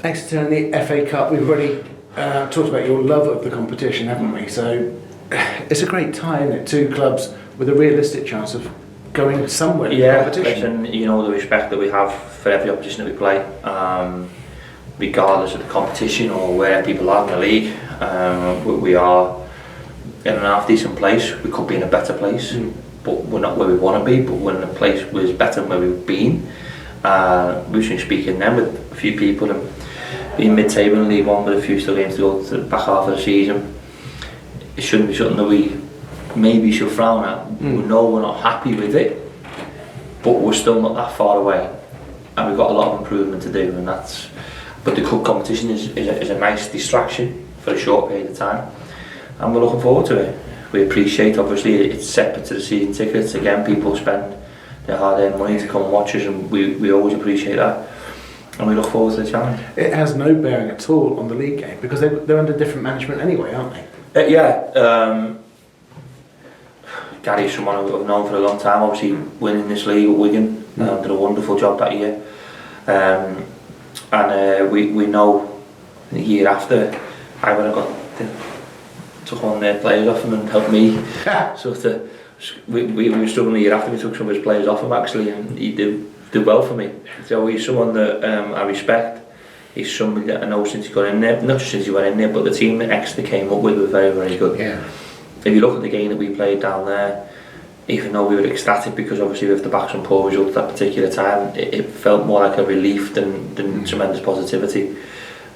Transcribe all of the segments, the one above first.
Exeter and the FA Cup, we've already talked about your love of the competition, haven't we? So it's a great tie, isn't it? Two clubs with a realistic chance of going somewhere in the competition. Listen, you know the respect that we have for every opposition that we play, regardless of the competition or where people are in the league. We are in a half decent place. We could be in a better place, but we're not where we want to be. But we're in a place where it's better than where we've been. We've been speaking then with a few people and being mid-table in League One with a few still games to go to the back half of the season. It shouldn't be something that we maybe should frown at. We know we're not happy with it, but we're still not that far away, and we've got a lot of improvement to do. And that's. But the cup competition is a nice distraction for a short period of time, and we're looking forward to it. We appreciate, obviously, it's separate to the season tickets. Again, people spend their hard-earned money to come and watch us, and we always appreciate that. And we look forward to the challenge. It has no bearing at all on the league game because they're under different management anyway, aren't they? Gary's someone I've known for a long time, obviously winning this league at Wigan, did a wonderful job that year. And we know the year after I went and took one of their players off him and helped me. We were struggling the year after we took some of his players off him actually, and he did well for me. So he's someone that I respect. He's somebody that I know since he got in there, not just since he went in there, but the team that Exeter came up with were very, very good. Yeah. If you look at the game that we played down there, even though we were ecstatic because obviously we have to back some poor results at that particular time, it felt more like a relief than tremendous positivity.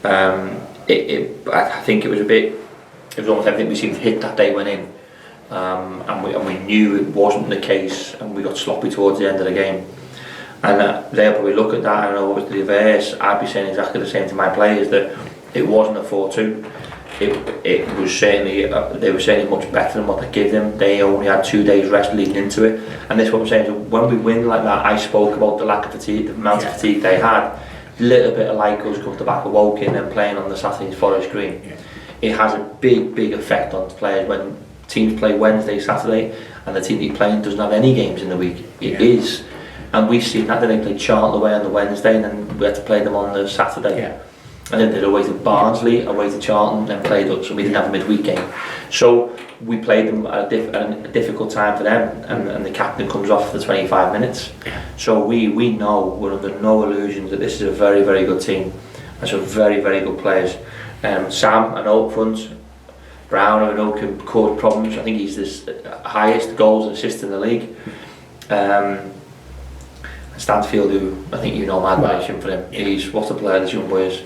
I think it was almost everything we seemed to hit that day went in, and we knew it wasn't the case, and we got sloppy towards the end of the game. And they'll probably look at that and know what was the reverse. I'd be saying exactly the same to my players, that it wasn't a 4-2. It was certainly they were certainly much better than what they gave them. They only had 2 days rest leading into it, and this is what I'm saying. So when we win like that, I spoke about the lack of fatigue, the amount of fatigue they had. A little bit of like us coming back of Woking and playing on the Saturday's Forest Green. It has a big effect on players when teams play Wednesday, Saturday, and the team that you're playing doesn't have any games in the week. It is. And we've seen that they played Charlton away on the Wednesday, and then we had to play them on the Saturday. And then they'd away to Barnsley, away to Charlton, then played us, so we didn't have a midweek game. So we played them at a difficult time for them, and the captain comes off for the 25 minutes. So we know, we're under no illusions that this is a very, very good team, and some very, very good players. Sam, I know up front, Brown, I know can cause problems. I think he's the highest goals and assists in the league. Stanfield, who I think you know my admiration for him, he's what a player this young boy is.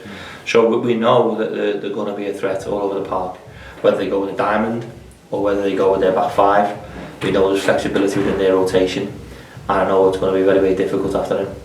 So we know that they're going to be a threat all over the park, whether they go with a diamond or whether they go with their back five. We know there's flexibility within their rotation, and I know it's going to be very, very difficult after them.